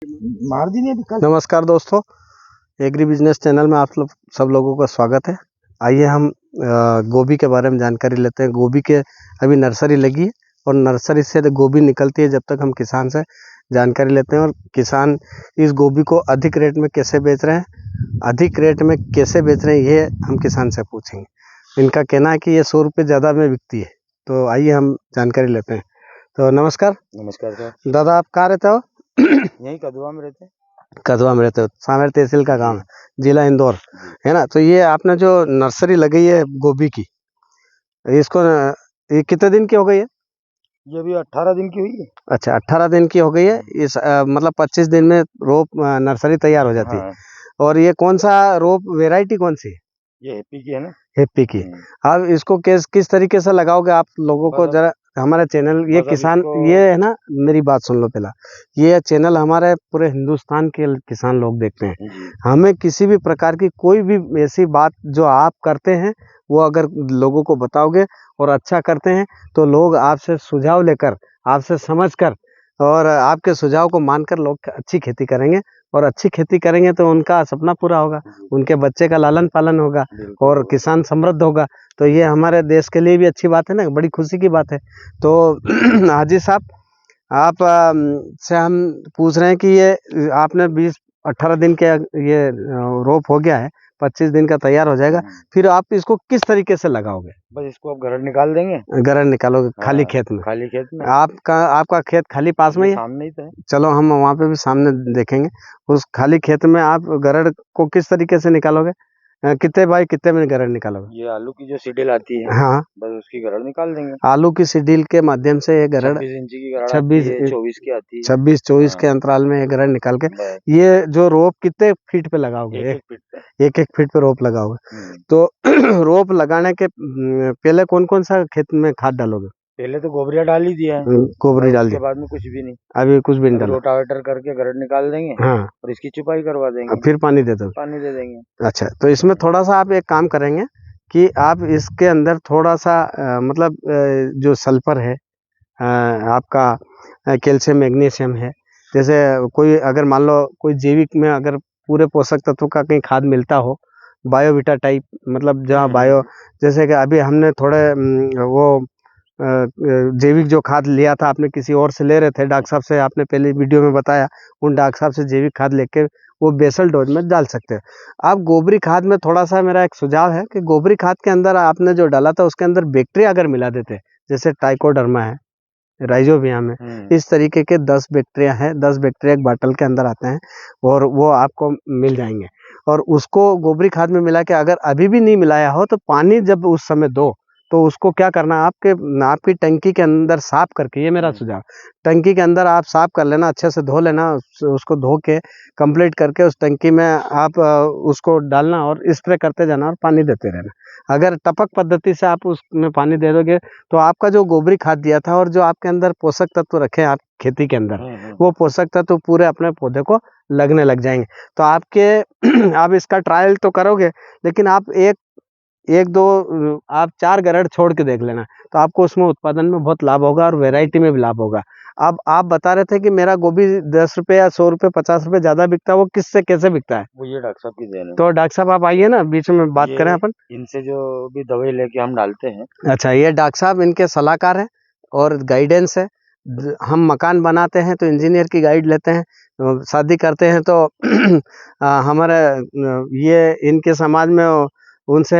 नमस्कार दोस्तों, agri business channel में आप सब लोगों का स्वागत है। आइए हम गोभी के बारे में जानकारी लेते हैं। गोभी के अभी नर्सरी लगी है और नर्सरी से गोभी निकलती है। जब तक हम किसान से जानकारी लेते हैं और किसान इस गोभी को अधिक रेट में कैसे बेच रहे हैं, ये हम किसान से पूछेंगे। इनका कहना है कि ये 100 रुपये ज़्यादा में बिकती है। तो आइए हम जानकारी लेते हैं। तो नमस्कार सर। दादा, आप कहाँ रहते हो? यही कदवा में रहते हैं। कदवा में रहते हो, सामेर तहसील का गांव है, जिला इंदौर है ना। तो ये आपने जो नर्सरी लगाई है गोभी की, इसको ये कितने दिन की हो गई है? ये भी 18 दिन की हुई है। अच्छा, 18 दिन की हो गई है। इस मतलब 25 दिन में रोप नर्सरी तैयार हो जाती है। और ये कौन सा रोप, वेराइटी कौन सी है? ये हैप्पी की है ना। हैप्पी की। अब इसको किस तरीके से लगाओगे आप लोगों को जरा हमारे चैनल, ये किसान, ये है ना, मेरी बात सुन लो पहला। ये चैनल हमारे पूरे हिंदुस्तान के किसान लोग देखते हैं। हमें किसी भी प्रकार की कोई भी ऐसी बात जो आप करते हैं वो अगर लोगों को बताओगे और अच्छा करते हैं तो लोग आपसे सुझाव लेकर, आपसे समझकर और आपके सुझाव को मानकर लोग अच्छी खेती करेंगे। और अच्छी खेती करेंगे तो उनका सपना पूरा होगा, उनके बच्चे का लालन पालन होगा और किसान समृद्ध होगा। तो ये हमारे देश के लिए भी अच्छी बात है ना, बड़ी खुशी की बात है। तो हाजी साहब, आप से हम पूछ रहे हैं कि ये आपने 20-18 दिन के ये रोप हो गया है, 25 दिन का तैयार हो जाएगा, फिर आप इसको किस तरीके से लगाओगे? बस इसको आप गरड़ निकाल देंगे। गरड़ निकालोगे? खाली खेत में? खाली खेत में। आपका खेत खाली पास में ही है? सामने ही तो है। चलो हम वहाँ पे भी सामने देखेंगे। उस खाली खेत में आप गरड़ को किस तरीके से निकालोगे? कितने बाई कितने में गरड़ निकालोगे? ये आलू की जो सीडील आती है, हाँ, बस उसकी गरड़ निकाल देंगे। आलू की सीडील के माध्यम से ये गरड़ 26 इंची की गरड़ 24 की आती है। 24 के अंतराल में ये गरड़ निकाल के, ये जो रोप कितने फीट पे लगाओगे? 1-1 फीट पे। 1-1 फीट पे रोप लगाओगे। तो रोप लगाने के पहले कौन कौन सा खेत में खाद डालोगे? पहले तो गोबरिया डाल ही दिया है। गोबरी डाल दी, उसके बाद में कुछ भी नहीं, अभी कुछ भी नहीं डाला। रोटावेटर करके गरड़ निकाल देंगे। हाँ, और इसकी चुपाई करवा देंगे, फिर पानी दे दो। पानी दे देंगे। अच्छा, तो इसमें थोड़ा सा आप एक काम करेंगे कि आप इसके अंदर थोड़ा सा मतलब जो सल्फर है, आपका कैल्शियम मैग्नीशियम है, जैसे कोई अगर मान लो कोई जैविक में अगर पूरे पोषक तत्व का कहीं खाद मिलता हो, बायोविटा टाइप, मतलब जहाँ बायो, जैसे कि अभी हमने थोड़े वो जैविक जो खाद लिया था, आपने किसी और से ले रहे थे, डॉक्टर साहब से आपने पहले वीडियो में बताया, उन डॉक्टर साहब से जैविक खाद लेके वो बेसल डोज में डाल सकते हैं। आप गोबरी खाद में थोड़ा सा मेरा एक सुझाव है कि गोबरी खाद के अंदर आपने जो डाला था उसके अंदर बैक्टीरिया अगर मिला देते, जैसे ट्राइकोडर्मा है, राइजोबियम है, इस तरीके के 10 बैक्टीरिया है, 10 बैक्टीरिया एक बाटल के अंदर आते हैं और वो आपको मिल जाएंगे। और उसको गोबरी खाद में मिला के अगर अभी भी नहीं मिलाया हो तो पानी जब उस समय दो तो उसको क्या करना, आपकी टंकी के अंदर साफ करके, ये मेरा सुझाव, टंकी के अंदर आप साफ कर लेना, अच्छे से धो लेना, उसको धो के कंप्लीट करके उस टंकी में आप उसको डालना और स्प्रे करते जाना और पानी देते रहना। अगर टपक पद्धति से आप उसमें पानी दे दोगे तो आपका जो गोबरी खाद दिया था और जो आपके अंदर पोषक तत्व रखे आप खेती के अंदर, वो पोषक तत्व पूरे अपने पौधे को लगने लग जाएंगे। तो आपके आप इसका ट्रायल तो करोगे, लेकिन आप एक दो आप 4 गरड़ छोड़ के देख लेना, तो आपको उसमें उत्पादन में बहुत लाभ होगा और वैरायटी में भी लाभ होगा। अब आप बता रहे थे कि मेरा गोभी 10 रुपये या 100 रुपये 50 रुपये ज्यादा बिकता है, वो किससे कैसे बिकता है? वो ये डॉक्टर साहब की देन है। तो डॉक्टर साहब आप आइए ना, बीच में बात करें अपन। इनसे जो भी दवाई लेके हम डालते हैं। अच्छा, ये डॉक्टर साहब इनके सलाहकार हैं और गाइडेंस है। हम मकान बनाते हैं तो इंजीनियर की गाइड लेते हैं, शादी करते हैं तो हमारे ये इनके समाज में उनसे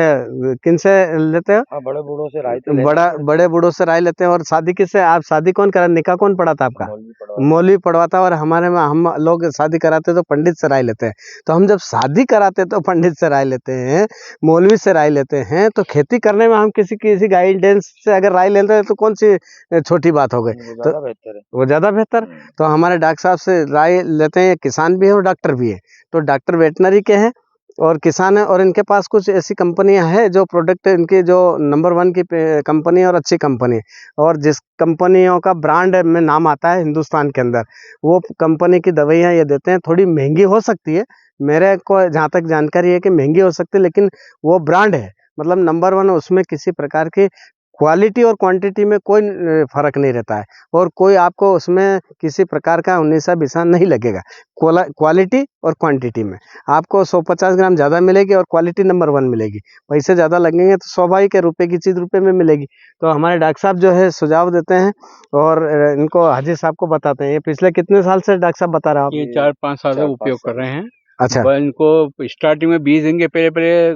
किनसे लेते हो? हाँ, बड़े बूढ़ों से राय बड़े बूढ़ों से राय लेते हैं। और शादी किससे? आप शादी कौन करा, निकाह कौन पढ़ाता आपका? मौलवी पढ़वाता। और हमारे में हम लोग शादी कराते तो पंडित से राय लेते हैं। तो हम जब शादी कराते तो पंडित से राय लेते हैं, मौलवी से राय लेते हैं, तो खेती करने में हम किसी गाइडेंस से अगर राय लेते हैं तो कौन सी छोटी बात हो गई? तो बेहतर है, वो ज़्यादा बेहतर। तो हमारे डॉक्टर साहब से राय लेते हैं, किसान भी है और डॉक्टर भी है। तो डॉक्टर वेटनरी के हैं और किसान है, और इनके पास कुछ ऐसी कंपनियां हैं जो प्रोडक्ट, इनकी जो नंबर 1 की कंपनी और अच्छी कंपनी, और जिस कंपनियों का ब्रांड में नाम आता है हिंदुस्तान के अंदर, वो कंपनी की दवाइयाँ ये देते हैं। थोड़ी महंगी हो सकती है, मेरे को जहाँ तक जानकारी है कि महंगी हो सकती है, लेकिन वो ब्रांड है, मतलब नंबर 1, उसमें किसी प्रकार की क्वालिटी और क्वांटिटी में कोई फर्क नहीं रहता है, और कोई आपको उसमें किसी प्रकार का 19-20 नहीं लगेगा। क्वालिटी और क्वांटिटी में आपको 150 ग्राम ज़्यादा मिलेगी और क्वालिटी नंबर 1 मिलेगी। पैसे ज़्यादा लगेंगे तो स्वाभाविक है, रुपए की चीज़ रुपए में मिलेगी। तो हमारे डॉक्टर साहब जो है सुझाव देते हैं और इनको हाजी साहब को बताते हैं। ये पिछले कितने साल से डॉक्टर साहब बता रहे हो आप? ये 4-5 साल से उपयोग कर रहे हैं। अच्छा। इनको स्टार्टिंग में बीज देंगे, पहले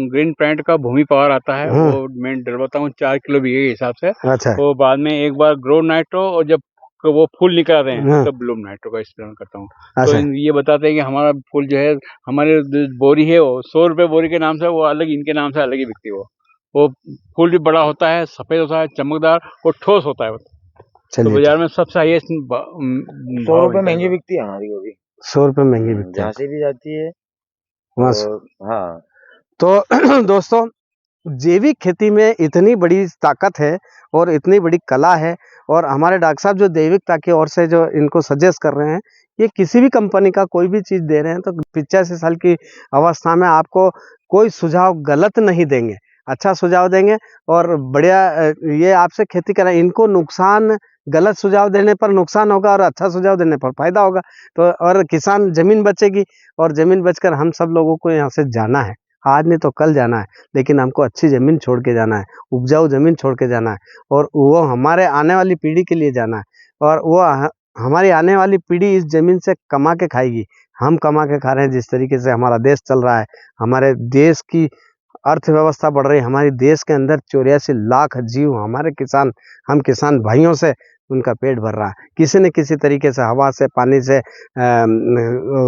ग्रीन प्लांट का भूमि पावर आता है, वो मैं डलवाता हूँ 4 किलो बीघे के हिसाब से। अच्छा। तो बाद में एक बार ग्रो नाइट्रो, और जब वो फूल निकल आते हैं तब ब्लूम नाइट्रो का इस्तेमाल करता हूँ। अच्छा। तो ये बताते हैं कि हमारा फूल जो है, हमारे बोरी है वो 100 रुपये बोरी के नाम से, वो अलग इनके नाम से अलग ही बिकती है। वो फूल भी बड़ा होता है, सफेद होता है, चमकदार और ठोस होता है। तो बाजार में सबसे हाईएस्ट 100 रुपये महंगी बिकती है हमारी, वो भी 100 रुपये महंगी बिकती है, जहाँ से भी जाती है। हाँ, तो दोस्तों, जैविक खेती में इतनी बड़ी ताकत है और इतनी बड़ी कला है, और हमारे डॉक्टर साहब जो जैविकता की ओर से जो इनको सजेस्ट कर रहे हैं, ये किसी भी कंपनी का कोई भी चीज़ दे रहे हैं तो 85 साल की अवस्था में आपको कोई सुझाव गलत नहीं देंगे, अच्छा सुझाव देंगे और बढ़िया ये आपसे खेती करें। इनको नुकसान, गलत सुझाव देने पर नुकसान होगा और अच्छा सुझाव देने पर फायदा होगा। तो और किसान, ज़मीन बचेगी, और ज़मीन बचकर हम सब लोगों को यहाँ से जाना है, आज नहीं तो कल जाना है, लेकिन हमको अच्छी ज़मीन छोड़ के जाना है, उपजाऊ ज़मीन छोड़ के जाना है, और वो हमारे आने वाली पीढ़ी के लिए जाना है, और वो हमारी आने वाली पीढ़ी इस ज़मीन से कमा के खाएगी। हम कमा के खा रहे हैं, जिस तरीके से हमारा देश चल रहा है, हमारे देश की अर्थव्यवस्था बढ़ रही है, हमारे देश के अंदर 84 लाख जीव हमारे किसान, हम किसान भाइयों से उनका पेट भर रहा है, किसी न किसी तरीके से, हवा से, पानी से,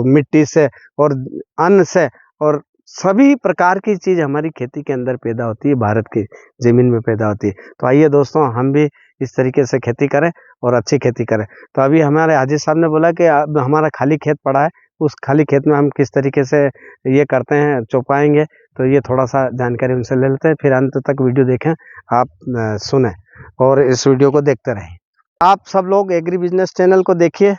मिट्टी से और अन्न से, और सभी प्रकार की चीज़ हमारी खेती के अंदर पैदा होती है, भारत की ज़मीन में पैदा होती है। तो आइए दोस्तों, हम भी इस तरीके से खेती करें और अच्छी खेती करें। तो अभी हमारे हाजी साहब ने बोला कि अब हमारा खाली खेत पड़ा है, उस खाली खेत में हम किस तरीके से ये करते हैं, चौपाएंगे, तो ये थोड़ा सा जानकारी उनसे ले लेते हैं, फिर अंत तक वीडियो देखें, आप सुने और इस वीडियो को देखते रहें। आप सब लोग एग्री बिजनेस चैनल को देखिए।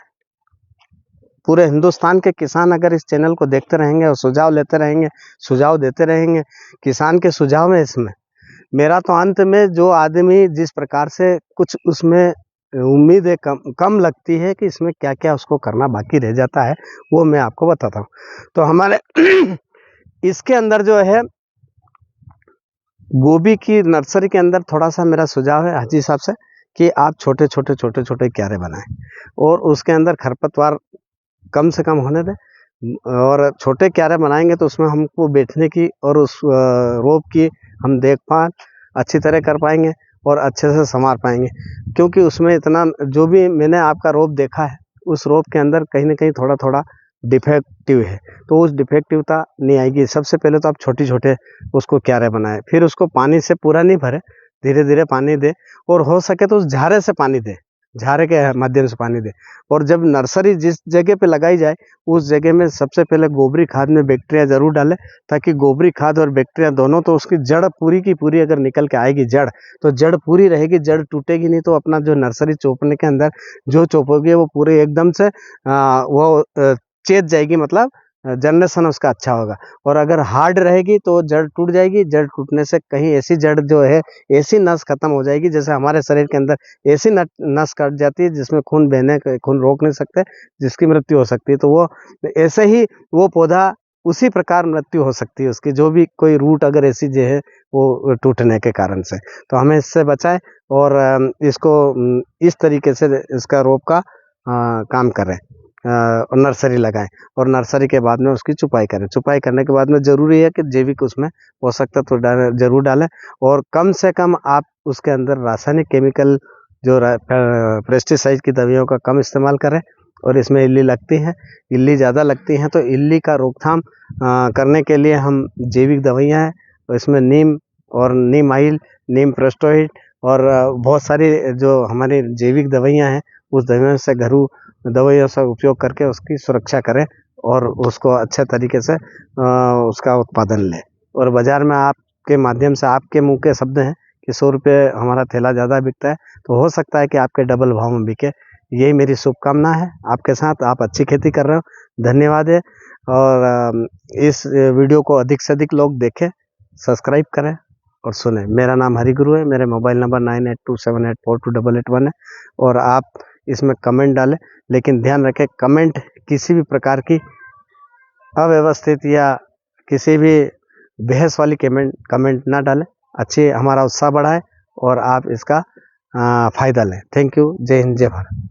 पूरे हिंदुस्तान के किसान अगर इस चैनल को देखते रहेंगे और सुझाव लेते रहेंगे, सुझाव देते रहेंगे, किसान के सुझाव में इसमें मेरा तो अंत में जो आदमी जिस प्रकार से कुछ उसमें उम्मीदें कम लगती है कि इसमें क्या क्या उसको करना बाकी रह जाता है, वो मैं आपको बताता हूँ। तो हमारे इसके अंदर जो है गोभी की नर्सरी के अंदर थोड़ा सा मेरा सुझाव है हाजी साहब से कि आप छोटे छोटे क्यारे बनाएं और उसके अंदर खरपतवार कम से कम होने दें, और छोटे क्यारे बनाएंगे तो उसमें हमको बैठने की और उस रोप की हम देखभाल अच्छी तरह कर पाएंगे और अच्छे से संवार पाएंगे, क्योंकि उसमें इतना जो भी मैंने आपका रोप देखा है, उस रोप के अंदर कहीं ना कहीं थोड़ा थोड़ा डिफेक्टिव है, तो उस डिफेक्टिवता नहीं आएगी। सबसे पहले तो आप छोटे उसको क्यारे बनाएं, फिर उसको पानी से पूरा नहीं भरे, धीरे धीरे पानी दे, और हो सके तो उस झारे से पानी दे, झारे के माध्यम से पानी दे। और जब नर्सरी जिस जगह पे लगाई जाए उस जगह में सबसे पहले गोबरी खाद में बैक्टीरिया ज़रूर डालें, ताकि गोबरी खाद और बैक्टीरिया दोनों, तो उसकी जड़ पूरी की पूरी अगर निकल के आएगी जड़, तो जड़ पूरी रहेगी, जड़ टूटेगी नहीं, तो अपना जो नर्सरी चौपने के अंदर जो चौपोगी वो पूरे एकदम से वो चेत जाएगी, मतलब जनरेशन उसका अच्छा होगा। और अगर हार्ड रहेगी तो जड़ टूट जाएगी, जड़ टूटने से कहीं ऐसी जड़ जो है, ऐसी नस खत्म हो जाएगी, जैसे हमारे शरीर के अंदर ऐसी नस कट जाती है जिसमें खून बहने, खून रोक नहीं सकते, जिसकी मृत्यु हो सकती है। तो वो ऐसे ही वो पौधा उसी प्रकार मृत्यु हो सकती है उसकी, जो भी कोई रूट अगर ऐसी जो है वो टूटने के कारण से। तो हमें इससे बचाएं और इसको इस तरीके से इसका रोप का काम करें, और नर्सरी लगाएं, और नर्सरी के बाद में उसकी छुपाई करें। छुपाई करने के बाद में ज़रूरी है कि जैविक उसमें पोषक तत्व जरूर डालें, और कम से कम आप उसके अंदर रासायनिक केमिकल जो पेस्टिसाइड की दवाइयों का कम इस्तेमाल करें। और इसमें इल्ली लगती है, इल्ली ज़्यादा लगती हैं, तो इल्ली का रोकथाम करने के लिए हम जैविक दवाइयाँ हैं, तो इसमें नीम और नीम आइल, नीम प्रेस्टोइड और बहुत सारी जो हमारी जैविक दवाइयाँ हैं, उस दवाइयों से घरेलू दवाइयों से उपयोग करके उसकी सुरक्षा करें और उसको अच्छे तरीके से उसका उत्पादन लें। और बाज़ार में आपके माध्यम से, आपके मुंह के शब्द हैं कि 100 रुपये हमारा थैला ज़्यादा बिकता है, तो हो सकता है कि आपके डबल भाव में बिके। यही मेरी शुभकामना है आपके साथ। आप अच्छी खेती कर रहे हो, धन्यवाद है। और इस वीडियो को अधिक से अधिक लोग देखें, सब्सक्राइब करें और सुने। मेरा नाम हरिगुरु है, मेरे मोबाइल नंबर 9827842881 है और आप इसमें कमेंट डालें, लेकिन ध्यान रखें कमेंट किसी भी प्रकार की अव्यवस्थित या किसी भी बहस वाली कमेंट ना डालें। अच्छी हमारा उत्साह बढ़ाए और आप इसका फ़ायदा लें। Thank you. जय हिंद, जय भारत।